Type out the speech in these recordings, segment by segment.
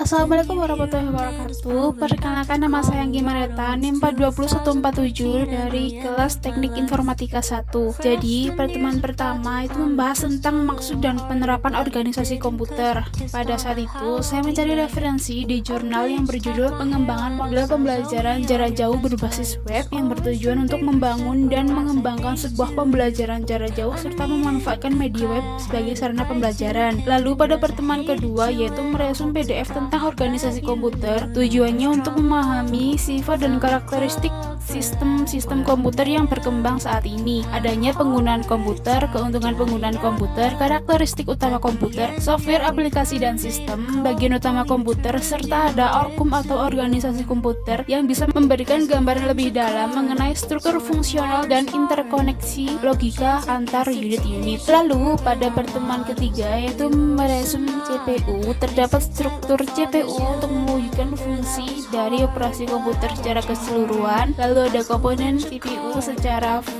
Assalamualaikum warahmatullahi wabarakatuh. Perkenalkan, nama saya Anggi Marieta, NIM 42147 dari kelas Teknik Informatika 1. Jadi, pertemuan pertama itu membahas tentang maksud dan penerapan organisasi komputer. Pada saat itu, saya mencari referensi di jurnal yang berjudul Pengembangan Model Pembelajaran Jarak Jauh Berbasis Web yang bertujuan untuk membangun dan mengembangkan sebuah pembelajaran jarak jauh serta memanfaatkan media web sebagai sarana pembelajaran. Lalu pada pertemuan kedua yaitu meresum PDF tentang organisasi komputer. Tujuannya untuk memahami sifat dan karakteristik sistem komputer yang berkembang saat ini. Adanya penggunaan komputer, keuntungan penggunaan komputer, karakteristik utama komputer, software, aplikasi dan sistem, bagian utama komputer, serta ada orkum atau organisasi komputer yang bisa memberikan gambaran lebih dalam mengenai struktur fungsional dan interkoneksi logika antar unit-unit. Lalu pada pertemuan ketiga yaitu meresum CPU. Terdapat struktur CPU untuk mewujudkan fungsi dari operasi komputer secara keseluruhan. Lalu ada komponen CPU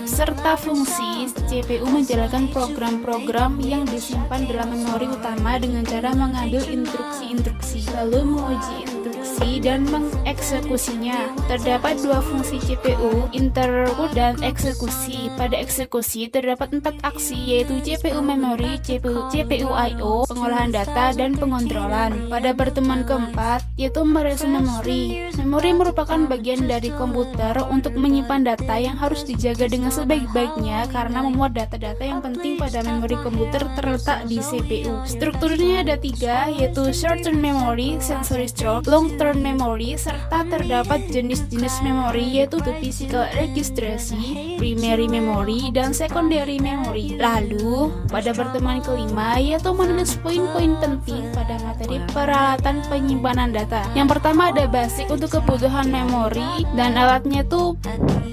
serta fungsi CPU menjalankan program-program yang disimpan dalam memori utama dengan cara mengambil instruksi-instruksi, lalu menguji instruksi dan mengeksekusinya. Terdapat dua fungsi CPU, input dan eksekusi. Pada eksekusi terdapat 4 aksi yaitu CPU memori, CPU I/O, pengolahan data dan pengontrolan. Pada pertemuan keempat yaitu meresum memori. Memori merupakan bagian dari komputer untuk menyimpan data yang harus dijaga dengan sebaik-baiknya karena memuat data-data yang penting pada memori komputer terletak di CPU. Strukturnya ada 3 yaitu short-term memory, sensory store, long-term memory, serta terdapat jenis-jenis memori yaitu physical registrasi, primary memory, dan secondary memory. Lalu pada pertemuan kelima yaitu menulis poin-poin penting pada materi peralatan penyimpanan data. Yang pertama ada basic untuk kebutuhan memori dan alatnya itu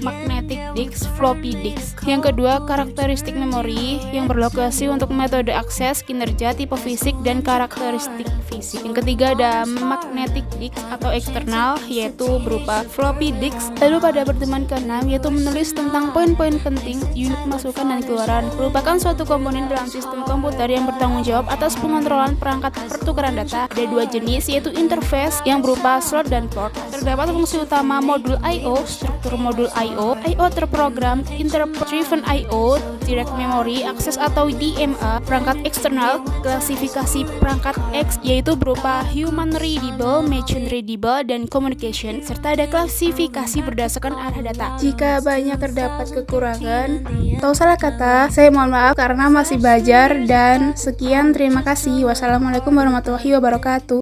magnetic disk, floppy disk. Yang kedua karakteristik memori yang berlokasi untuk metode akses, kinerja, tipe fisik, dan karakteristik fisik. Yang ketiga ada magnetic disk atau eksternal yaitu berupa floppy disk. Lalu pada pertemuan ke-6 yaitu menulis tentang poin-poin penting unit masukan dan keluaran. Merupakan suatu komponen dalam sistem komputer yang bertanggung jawab atas pengontrolan perangkat pertukaran data. Ada 2 jenis yaitu interface yang berupa slot dan port. Terdapat fungsi utama modul I/O, struktur modul I/O terprogram, interrupt driven I/O, direct memory access atau DMA, perangkat eksternal, klasifikasi perangkat X yaitu berupa human readable, machine readable, dan communication, serta ada klasifikasi berdasarkan arah data. Jika banyak terdapat kekurangan atau salah kata, saya mohon maaf karena masih belajar, dan sekian, terima kasih. Wassalamualaikum warahmatullahi wabarakatuh.